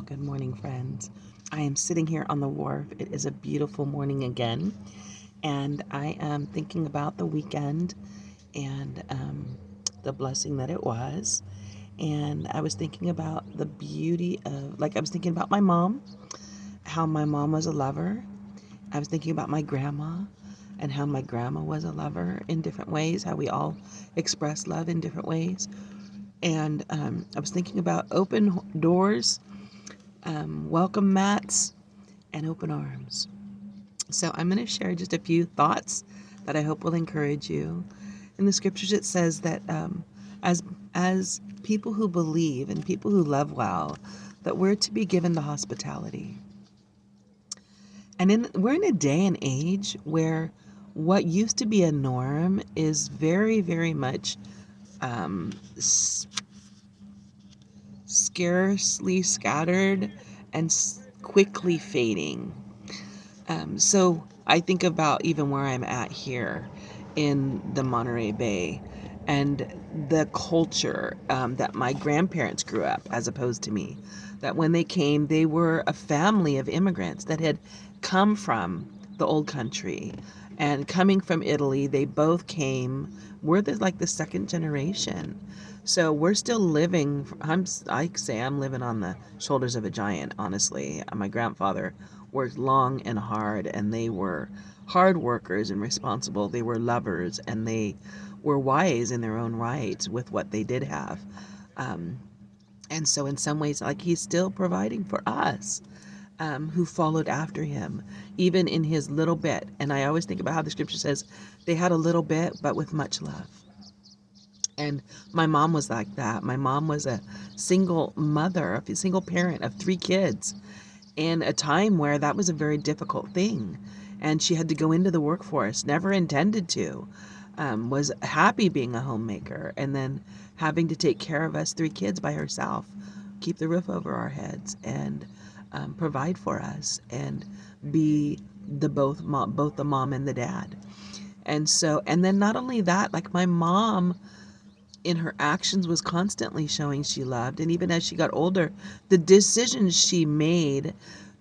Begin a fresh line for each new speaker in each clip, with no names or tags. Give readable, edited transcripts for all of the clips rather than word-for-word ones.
Good morning, friends. I am sitting here on the wharf. It is a beautiful morning again, and I am thinking about the weekend and the blessing that it was. And I was thinking about the beauty of, I was thinking about my mom, how my mom was a lover. I was thinking about my grandma and how my grandma was a lover in different ways, how we all express love in different ways. And I was thinking about open doors, welcome mats, and open arms. So I'm going to share just a few thoughts that I hope will encourage you. In the scriptures, it says that as as people who believe and people who love well, that we're to be given the hospitality. And we're in a day and age where what used to be a norm is very, very much um, scarcely scattered and quickly fading. So I think about even where I'm at here in the Monterey Bay and the culture that my grandparents grew up as opposed to me. That when they came, they were a family of immigrants that had come from the old country. And coming from Italy, they both came. We're the second generation. So we're still living. I say I'm living on the shoulders of a giant, honestly. My grandfather worked long and hard, and they were hard workers and responsible. They were lovers, and they were wise in their own right with what they did have. Um, and so, in some ways, he's still providing for us who followed after him, even in his little bit. And I always think about how the scripture says they had a little bit, but with much love. And my mom was like that. My mom was a single mother, a single parent of 3 kids in a time where that was a very difficult thing. And she had to go into the workforce, never intended to, was happy being a homemaker, and then having to take care of us 3 kids by herself, keep the roof over our heads, and provide for us, and be both the mom and the dad. And so, and then not only that, like my mom in her actions was constantly showing she loved. And even as she got older, the decisions she made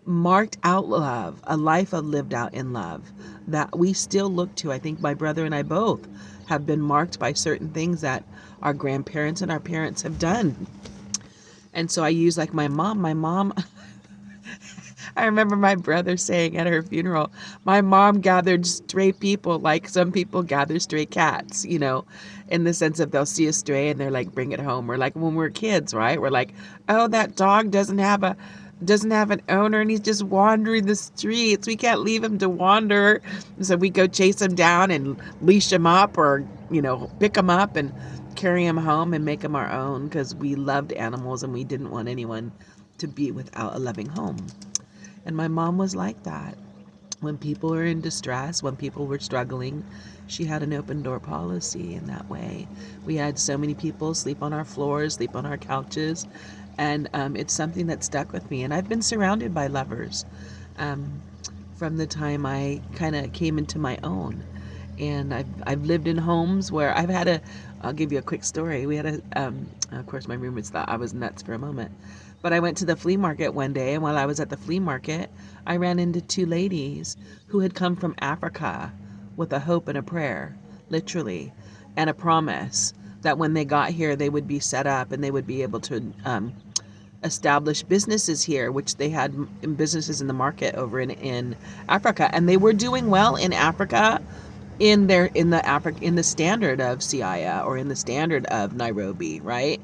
marked out love, a life of lived out in love that we still look to. I think my brother and I both have been marked by certain things that our grandparents and our parents have done. And so I use like my mom I remember my brother saying at her funeral, my mom gathered stray people like some people gather stray cats, in the sense of they'll see a stray and they're like, bring it home. Or like when we're kids, right? We're like, oh, that dog doesn't have an owner and he's just wandering the streets. We can't leave him to wander. So we go chase him down and leash him up or, pick him up and carry him home and make him our own because we loved animals and we didn't want anyone to be without a loving home. And my mom was like that. When people were in distress, when people were struggling, she had an open door policy in that way. We had so many people sleep on our floors, sleep on our couches, and it's something that stuck with me. And I've been surrounded by lovers um, from the time I kind of came into my own. And I've lived in homes where I'll give you a quick story. Of course, my roommates thought I was nuts for a moment. But I went to the flea market one day, and while I was at the flea market, I ran into 2 ladies who had come from Africa with a hope and a prayer, literally, and a promise that when they got here, they would be set up and they would be able to establish businesses here, which they had businesses in the market over in Africa, and they were doing well in Africa, in the standard of Siaya or in the standard of Nairobi, right?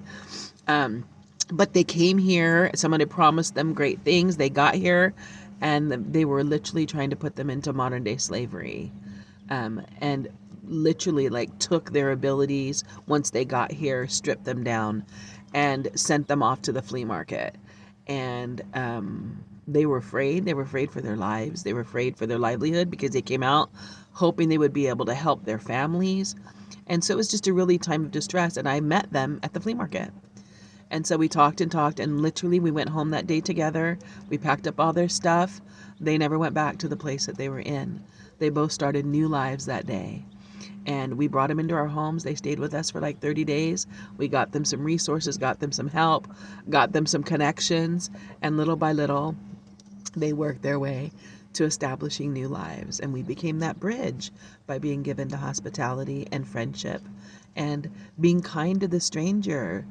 Um, but they came here. Someone had promised them great things. They got here, and they were literally trying to put them into modern day slavery, and literally took their abilities once they got here, stripped them down, and sent them off to the flea market. And they were afraid. They were afraid for their lives. They were afraid for their livelihood because they came out hoping they would be able to help their families. And so it was just a really time of distress. And I met them at the flea market. And so we talked and talked, and literally we went home that day together. We packed up all their stuff. They never went back to the place that they were in. They both started new lives that day. and we brought them into our homes. They stayed with us for like 30 days. We got them some resources, got them some help, got them some connections, and little by little, they worked their way to establishing new lives. And we became that bridge by being given to hospitality and friendship and being kind to the stranger.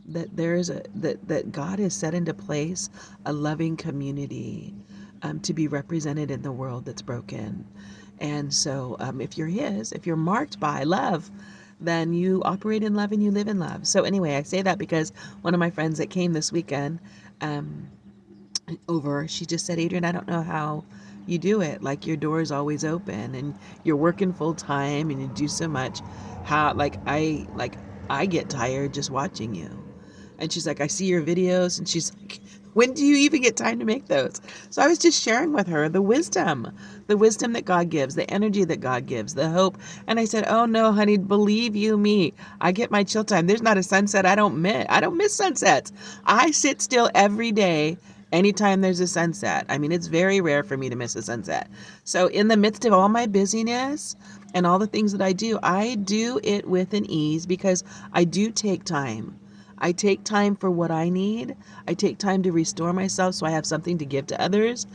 That there is that God has set into place a loving community to be represented in the world that's broken. And so, if you're His, if you're marked by love, then you operate in love and you live in love. So anyway, I say that because one of my friends that came this weekend um, over, she just said, Adrienne, I don't know how you do it. Like your door is always open and you're working full time and you do so much. How I get tired just watching you. And she's like, I see your videos. And she's like, when do you even get time to make those? So I was just sharing with her the wisdom that God gives, the energy that God gives, the hope. And I said, oh no, honey, believe you me, I get my chill time. There's not a sunset I don't miss. I don't miss sunsets. I sit still every day anytime there's a sunset. I mean, it's very rare for me to miss a sunset. So in the midst of all my busyness and all the things that I do it with an ease because I do take time. I take time for what I need. I take time to restore myself so I have something to give to others.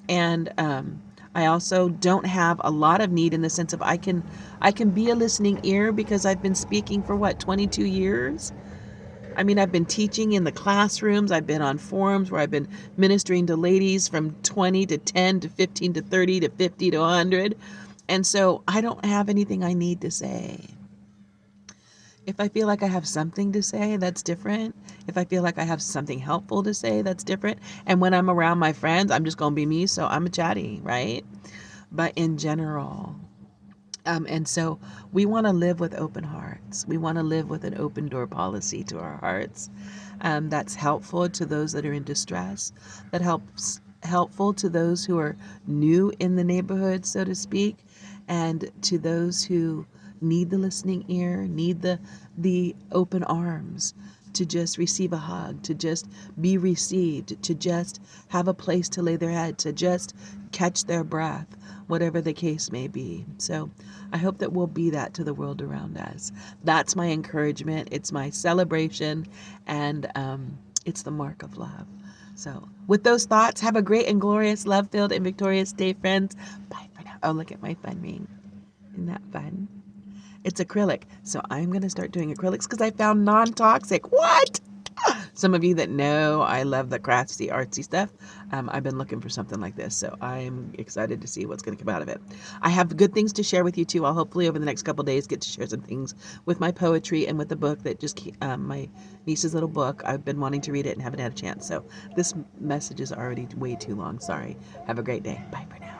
And I also don't have a lot of need in the sense of I can be a listening ear because I've been speaking for what, 22 years? I mean, I've been teaching in the classrooms. I've been on forums where I've been ministering to ladies from 20 to 10 to 15 to 30 to 50 to 100. And so I don't have anything I need to say. If I feel like I have something to say, that's different. If I feel like I have something helpful to say, that's different. And when I'm around my friends, I'm just going to be me. So I'm a chatty, right? But in general, and so we want to live with open hearts. We want to live with an open door policy to our hearts. That's helpful to those that are in distress. That helpful to those who are new in the neighborhood, so to speak, and to those who need the listening ear, need the open arms to just receive a hug, to just be received, to just have a place to lay their head, to just catch their breath, whatever the case may be. So I hope that we'll be that to the world around us. That's my encouragement. It's my celebration, and it's the mark of love. So with those thoughts, have a great and glorious, love-filled, and victorious day, friends. Bye for now. Oh, look at my fun ring. Isn't that fun? It's acrylic. So I'm going to start doing acrylics because I found non-toxic. What? Some of you that know I love the craftsy, artsy stuff, I've been looking for something like this. So I'm excited to see what's going to come out of it. I have good things to share with you too. I'll hopefully over the next couple of days get to share some things with my poetry and with the book that just my niece's little book. I've been wanting to read it and haven't had a chance. So this message is already way too long. Sorry. Have a great day. Bye for now.